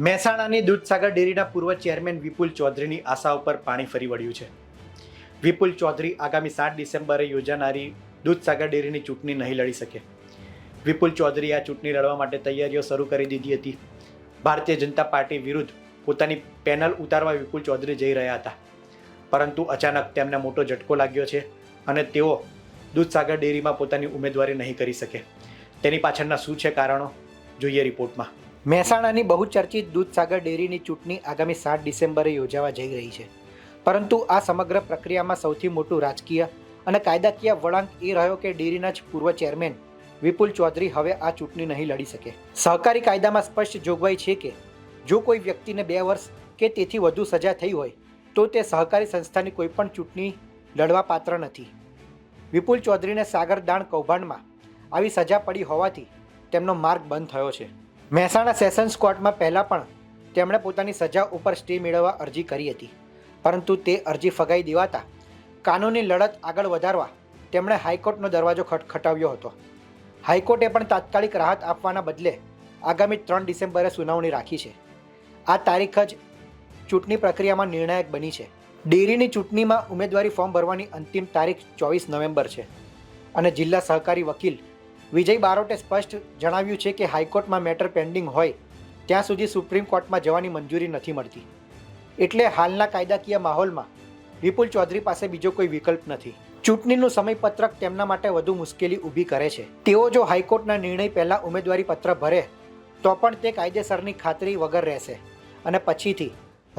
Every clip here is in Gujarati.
મહેસાણાની દૂધસાગર ડેરીના પૂર્વ ચેરમેન વિપુલ ચૌધરીની આશાઓ પર પાણી ફરી વળ્યું છે. વિપુલ ચૌધરી આગામી 7 ડિસેમ્બરે યોજાનારી દૂધસાગર ડેરીની ચૂંટણી નહીં લડી શકે. વિપુલ ચૌધરી આ ચૂંટણી લડવા માટે તૈયારીઓ શરૂ કરી દીધી હતી. ભારતીય જનતા પાર્ટી વિરુદ્ધ પોતાની પેનલ ઉતારવા વિપુલ ચૌધરી જઈ રહ્યા હતા, પરંતુ અચાનક તેમને મોટો ઝટકો લાગ્યો છે અને તેઓ દૂધસાગર ડેરીમાં પોતાની ઉમેદવારી નહીં કરી શકે. તેની પાછળના શું છે કારણો, જોઈએ રિપોર્ટમાં. મહેસાણાની બહુચર્ચિત દૂધસાગર ડેરીની ચૂંટણી આગામી 7 ડિસેમ્બરે યોજાવા જઈ રહી છે, પરંતુ આ સમગ્ર પ્રક્રિયામાં સૌથી મોટું રાજકીય અને કાયદાકીય વળાંક એ રહ્યો કે ડેરીના જ પૂર્વ ચેરમેન વિપુલ ચૌધરી હવે આ ચૂંટણી નહીં લડી શકે. સહકારી કાયદામાં સ્પષ્ટ જોગવાઈ છે કે જો કોઈ વ્યક્તિને 2 વર્ષ કે તેથી વધુ સજા થઈ હોય તો તે સહકારી સંસ્થાની કોઈપણ ચૂંટણી લડવા પાત્ર નથી. વિપુલ ચૌધરીને સાગરદાણ કૌભાંડમાં આવી સજા પડી હોવાથી તેમનો માર્ગ બંધ થયો છે. મહેસાણા સેશન્સ કોર્ટમાં પહેલાં પણ તેમણે પોતાની સજા ઉપર સ્ટે મેળવવા અરજી કરી હતી, પરંતુ તે અરજી ફગાઈ દેવાતા કાનૂની લડત આગળ વધારવા તેમણે હાઈકોર્ટનો દરવાજો ખટખટાવ્યો હતો. હાઈકોર્ટે પણ તાત્કાલિક રાહત આપવાના બદલે આગામી 3 ડિસેમ્બરે સુનાવણી રાખી છે. આ તારીખ જ ચૂંટણી પ્રક્રિયામાં નિર્ણાયક બની છે. ડેરીની ચૂંટણીમાં ઉમેદવારી ફોર્મ ભરવાની અંતિમ તારીખ 24 નવેમ્બર છે અને જિલ્લા સહકારી વકીલ વિજય બારોટે સ્પષ્ટ જણાવ્યું છે કે હાઈકોર્ટમાં મેટર પેન્ડિંગ હોય ત્યાં સુધી સુપ્રીમ કોર્ટમાં જવાની મંજૂરી નથી મળતી. એટલે હાલના કાયદાકીય માહોલમાં વિપુલ ચૌધરી પાસે બીજો કોઈ વિકલ્પ નથી. ચૂંટણીનું સમયપત્રક તેમના માટે વધુ મુશ્કેલી ઊભી કરે છે. તેઓ જો હાઈકોર્ટના નિર્ણય પહેલાં ઉમેદવારી પત્ર ભરે તો પણ તે કાયદેસરની ખાતરી વગર રહેશે અને પછીથી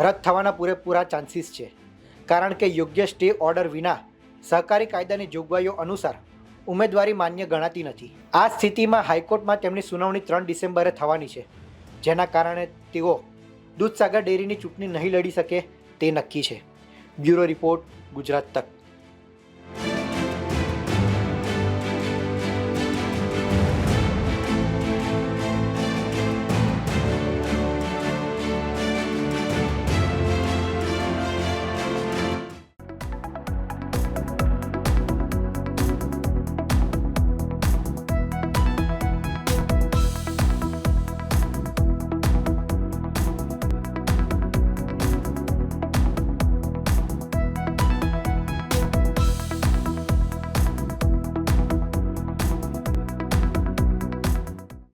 રદ થવાના પૂરેપૂરા ચાન્સીસ છે, કારણ કે યોગ્ય સ્ટે ઓર્ડર વિના સહકારી કાયદાની જોગવાઈઓ અનુસાર ઉમેદવારી માન્ય ગણાતી નથી. આ સ્થિતિમાં હાઈકોર્ટમાં તેમની સુનાવણી 3 ડિસેમ્બરે થવાની છે, જેના કારણે તેઓ દૂધસાગર ડેરીની ચૂંટણી નહીં લડી શકે તે નક્કી છે. બ્યુરો રિપોર્ટ, ગુજરાત તક.